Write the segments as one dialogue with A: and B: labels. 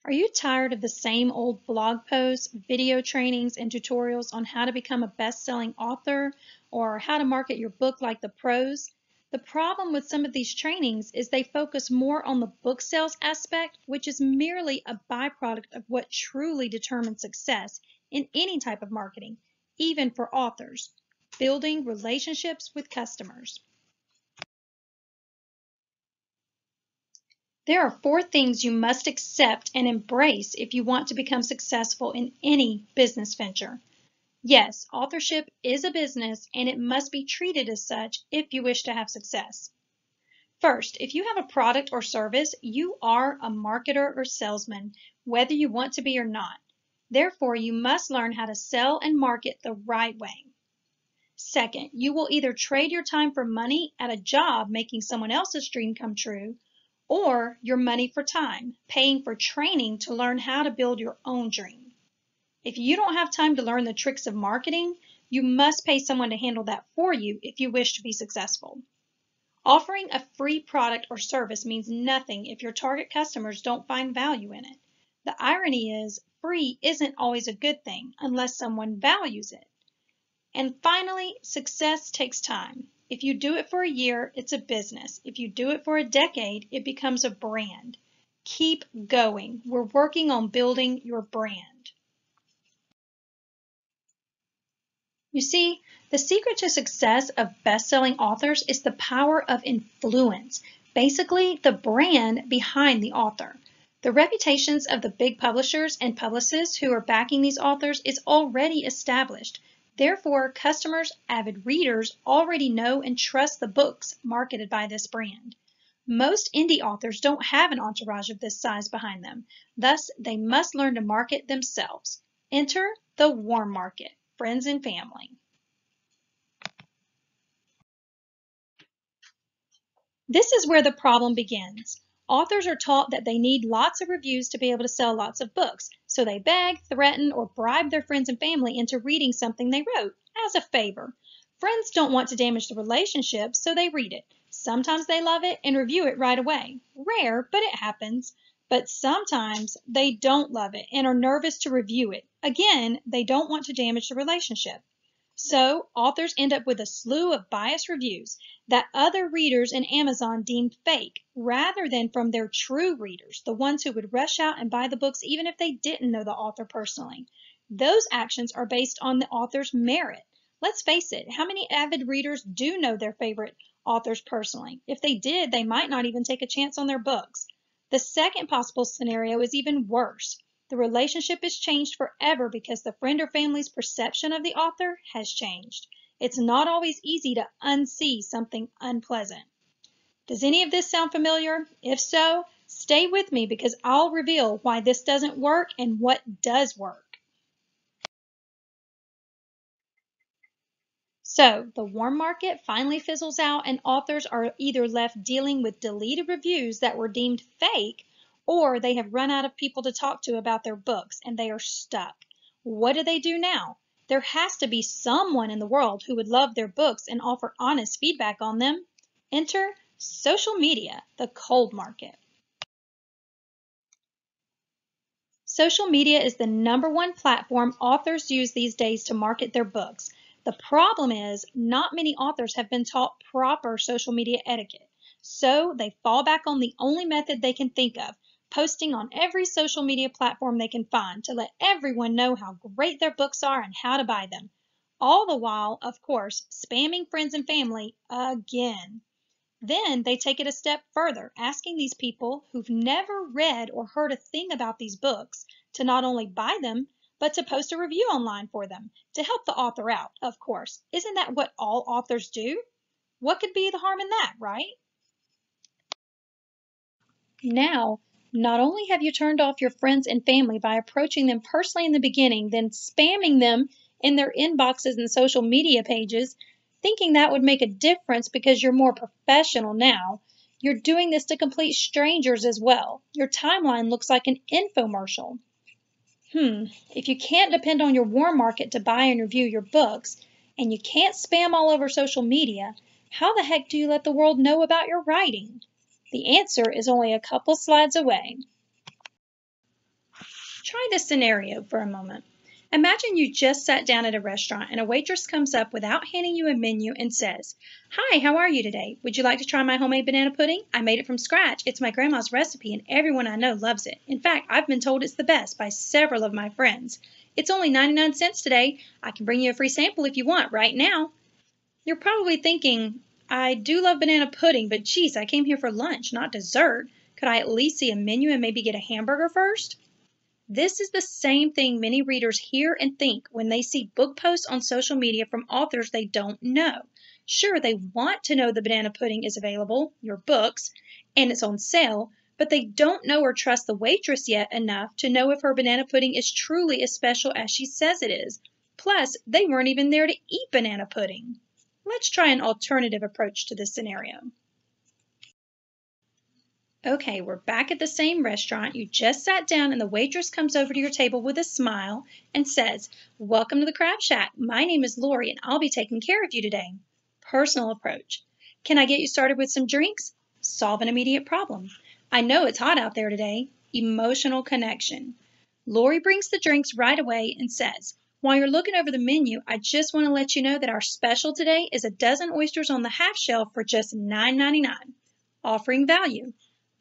A: Are you tired of the same old blog posts, video trainings, and tutorials on how to become a best-selling author or how to market your book like the pros? The problem with some of these trainings is they focus more on the book sales aspect, which is merely a byproduct of what truly determines success in any type of marketing, even for authors: building relationships with customers. There are 4 things you must accept and embrace if you want to become successful in any business venture. Yes, authorship is a business and it must be treated as such if you wish to have success. First, if you have a product or service, you are a marketer or salesman, whether you want to be or not. Therefore, you must learn how to sell and market the right way. Second, you will either trade your time for money at a job making someone else's dream come true, or your money for time, paying for training to learn how to build your own dream. If you don't have time to learn the tricks of marketing, you must pay someone to handle that for you if you wish to be successful. Offering a free product or service means nothing if your target customers don't find value in it. The irony is, free isn't always a good thing unless someone values it. And finally, success takes time. If you do it for a year, it's a business. If you do it for a decade, it becomes a brand. Keep going. We're working on building your brand. You see, the secret to success of best-selling authors is the power of influence, basically the brand behind the author. The reputations of the big publishers and publicists who are backing these authors is already established. Therefore, customers, avid readers, already know and trust the books marketed by this brand. Most indie authors don't have an entourage of this size behind them. Thus, they must learn to market themselves. Enter the warm market, friends and family. This is where the problem begins. Authors are taught that they need lots of reviews to be able to sell lots of books, so they beg, threaten, or bribe their friends and family into reading something they wrote as a favor. Friends don't want to damage the relationship, so they read it. Sometimes they love it and review it right away. Rare, but it happens. But sometimes they don't love it and are nervous to review it. Again, they don't want to damage the relationship. So, authors end up with a slew of biased reviews that other readers in Amazon deem fake, rather than from their true readers, the ones who would rush out and buy the books even if they didn't know the author personally. Those actions are based on the author's merit. Let's face it, how many avid readers do know their favorite authors personally? If they did, they might not even take a chance on their books. The second possible scenario is even worse. The relationship is changed forever because the friend or family's perception of the author has changed. It's not always easy to unsee something unpleasant. Does any of this sound familiar? If so, stay with me because I'll reveal why this doesn't work and what does work. So, the warm market finally fizzles out and authors are either left dealing with deleted reviews that were deemed fake, or they have run out of people to talk to about their books and they are stuck. What do they do now? There has to be someone in the world who would love their books and offer honest feedback on them. Enter social media, the cold market. Social media is the #1 platform authors use these days to market their books. The problem is not many authors have been taught proper social media etiquette, so they fall back on the only method they can think of: posting on every social media platform they can find to let everyone know how great their books are and how to buy them. All the while, of course, spamming friends and family again. Then they take it a step further, asking these people who've never read or heard a thing about these books to not only buy them, but to post a review online for them, to help the author out, of course. Isn't that what all authors do? What could be the harm in that, right? Now, not only have you turned off your friends and family by approaching them personally in the beginning, then spamming them in their inboxes and social media pages, thinking that would make a difference because you're more professional now, you're doing this to complete strangers as well. Your timeline looks like an infomercial. If you can't depend on your warm market to buy and review your books, and you can't spam all over social media, how the heck do you let the world know about your writing? The answer is only a couple slides away. Try this scenario for a moment. Imagine you just sat down at a restaurant and a waitress comes up without handing you a menu and says, "Hi, how are you today? Would you like to try my homemade banana pudding? I made it from scratch. It's my grandma's recipe and everyone I know loves it. In fact, I've been told it's the best by several of my friends. It's only 99 cents today. I can bring you a free sample if you want right now." You're probably thinking, "I do love banana pudding, but geez, I came here for lunch, not dessert. Could I at least see a menu and maybe get a hamburger first?" This is the same thing many readers hear and think when they see book posts on social media from authors they don't know. Sure, they want to know the banana pudding is available, your books, and it's on sale, but they don't know or trust the waitress yet enough to know if her banana pudding is truly as special as she says it is. Plus, they weren't even there to eat banana pudding. Let's try an alternative approach to this scenario. Okay, we're back at the same restaurant. You just sat down and the waitress comes over to your table with a smile and says, "Welcome to the Crab Shack. My name is Lori and I'll be taking care of you today." Personal approach. "Can I get you started with some drinks?" Solve an immediate problem. "I know it's hot out there today." Emotional connection. Lori brings the drinks right away and says, "While you're looking over the menu, I just want to let you know that our special today is a dozen oysters on the half shell for just $9.99. Offering value.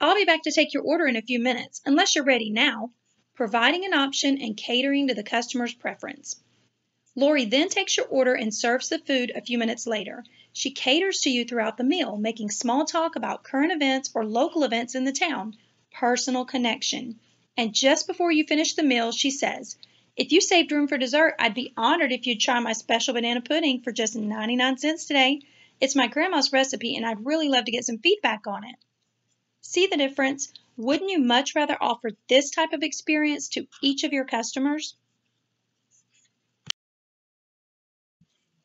A: "I'll be back to take your order in a few minutes, unless you're ready now." Providing an option and catering to the customer's preference. Lori then takes your order and serves the food a few minutes later. She caters to you throughout the meal, making small talk about current events or local events in the town. Personal connection. And just before you finish the meal, she says, "If you saved room for dessert, I'd be honored if you'd try my special banana pudding for just 99 cents today. It's my grandma's recipe and I'd really love to get some feedback on it." See the difference? Wouldn't you much rather offer this type of experience to each of your customers?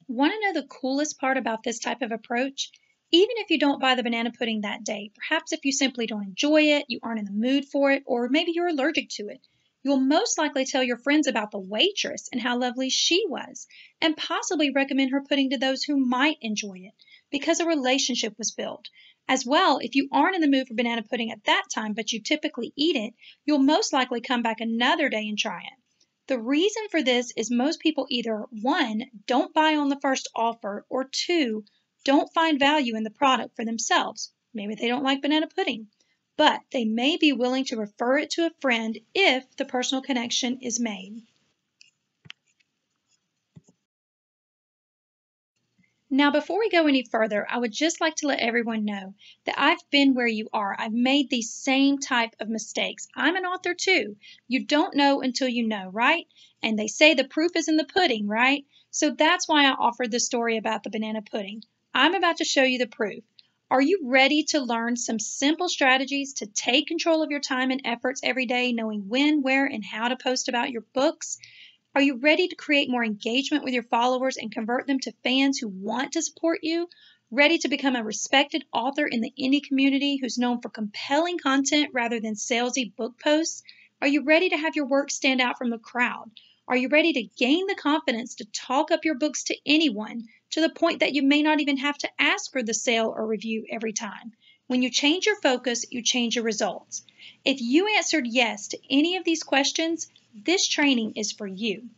A: Want to know the coolest part about this type of approach? Even if you don't buy the banana pudding that day, perhaps if you simply don't enjoy it, you aren't in the mood for it, or maybe you're allergic to it, you'll most likely tell your friends about the waitress and how lovely she was, and possibly recommend her pudding to those who might enjoy it, because a relationship was built. As well, if you aren't in the mood for banana pudding at that time, but you typically eat it, you'll most likely come back another day and try it. The reason for this is most people either 1, don't buy on the first offer, or 2, don't find value in the product for themselves. Maybe they don't like banana pudding, but they may be willing to refer it to a friend if the personal connection is made. Now, before we go any further, I would just like to let everyone know that I've been where you are. I've made these same type of mistakes. I'm an author too. You don't know until you know, right? And they say the proof is in the pudding, right? So that's why I offered the story about the banana pudding. I'm about to show you the proof. Are you ready to learn some simple strategies to take control of your time and efforts every day, knowing when, where, and how to post about your books? Are you ready to create more engagement with your followers and convert them to fans who want to support you? Ready to become a respected author in the indie community who's known for compelling content rather than salesy book posts? Are you ready to have your work stand out from the crowd? Are you ready to gain the confidence to talk up your books to anyone to the point that you may not even have to ask for the sale or review every time? When you change your focus, you change your results. If you answered yes to any of these questions, this training is for you.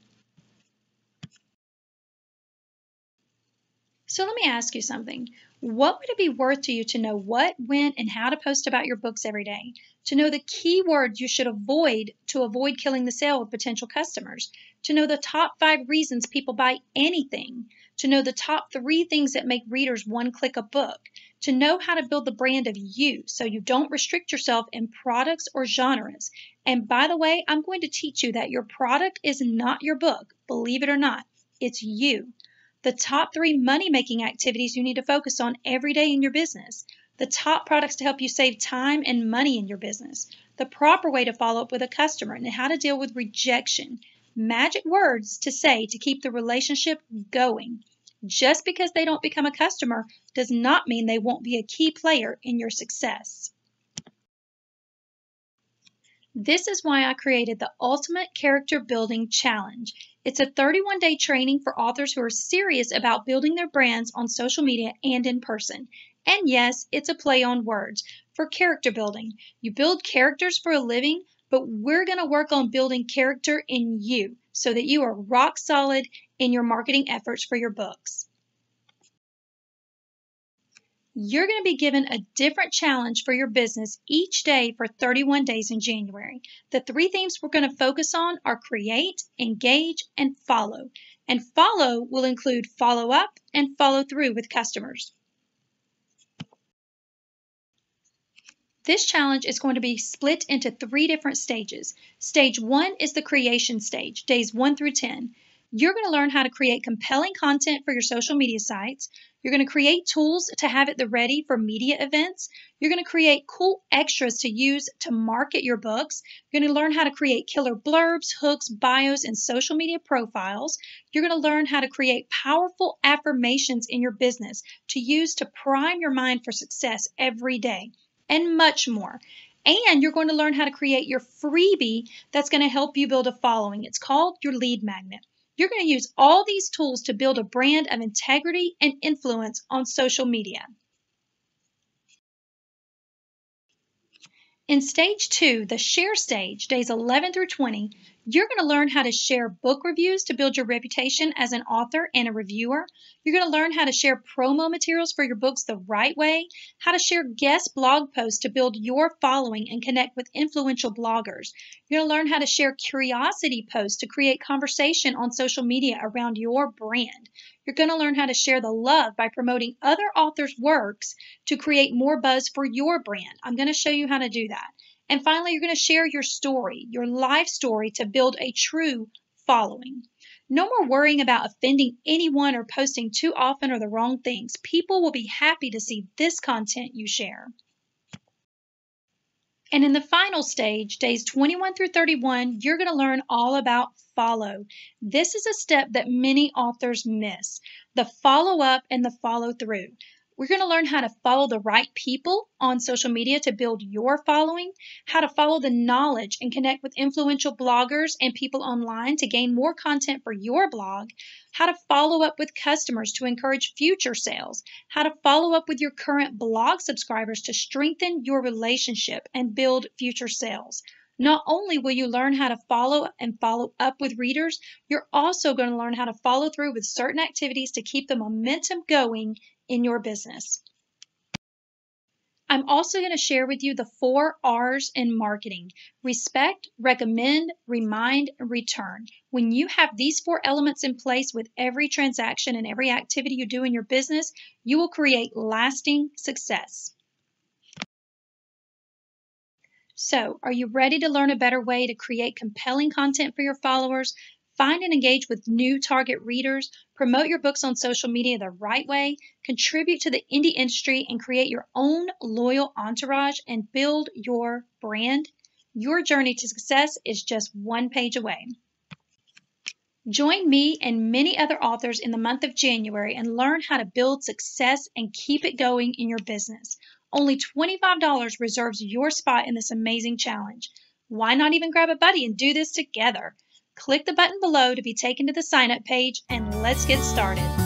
A: So let me ask you something. What would it be worth to you to know what, when, and how to post about your books every day? To know the key words you should avoid to avoid killing the sale with potential customers? To know the top 5 reasons people buy anything? To know the top 3 things that make readers one-click a book? To know how to build the brand of you so you don't restrict yourself in products or genres? And by the way, I'm going to teach you that your product is not your book. Believe it or not, it's you. The top 3 money-making activities you need to focus on every day in your business. The top products to help you save time and money in your business. The proper way to follow up with a customer and how to deal with rejection. Magic words to say to keep the relationship going. Just because they don't become a customer does not mean they won't be a key player in your success. This is why I created the Ultimate Character Building Challenge. It's a 31-day training for authors who are serious about building their brands on social media and in person. And yes, it's a play on words. For character building, you build characters for a living, but we're going to work on building character in you so that you are rock solid in your marketing efforts for your books. You're going to be given a different challenge for your business each day for 31 days in January. The 3 themes we're going to focus on are create, engage, and follow. And follow will include follow up and follow through with customers. This challenge is going to be split into 3 different stages. Stage 1 is the creation stage, days 1 through 10. You're going to learn how to create compelling content for your social media sites. You're going to create tools to have it ready for media events. You're going to create cool extras to use to market your books. You're going to learn how to create killer blurbs, hooks, bios, and social media profiles. You're going to learn how to create powerful affirmations in your business to use to prime your mind for success every day, and much more. And you're going to learn how to create your freebie that's going to help you build a following. It's called your lead magnet. You're going to use all these tools to build a brand of integrity and influence on social media. In stage 2, the share stage, days 11 through 20, you're going to learn how to share book reviews to build your reputation as an author and a reviewer. You're going to learn how to share promo materials for your books the right way, how to share guest blog posts to build your following and connect with influential bloggers. You're going to learn how to share curiosity posts to create conversation on social media around your brand. You're going to learn how to share the love by promoting other authors' works to create more buzz for your brand. I'm going to show you how to do that. And finally, you're going to share your story, your life story, to build a true following. No more worrying about offending anyone or posting too often or the wrong things. People will be happy to see this content you share. And in the final stage, days 21 through 31, you're going to learn all about follow. This is a step that many authors miss, the follow up and the follow through. We're going to learn how to follow the right people on social media to build your following, how to follow the knowledge and connect with influential bloggers and people online to gain more content for your blog, how to follow up with customers to encourage future sales, how to follow up with your current blog subscribers to strengthen your relationship and build future sales. Not only will you learn how to follow up with readers, you're also going to learn how to follow through with certain activities to keep the momentum going in your business. I'm also going to share with you the 4 R's in marketing: respect, recommend, remind, and return. When you have these 4 elements in place with every transaction and every activity you do in your business, you will create lasting success. So, are you ready to learn a better way to create compelling content for your followers, find and engage with new target readers, promote your books on social media the right way, contribute to the indie industry, and create your own loyal entourage and build your brand? Your journey to success is just 1 page away. Join me and many other authors in the month of January and learn how to build success and keep it going in your business. Only $25 reserves your spot in this amazing challenge. Why not even grab a buddy and do this together? Click the button below to be taken to the sign-up page, and let's get started.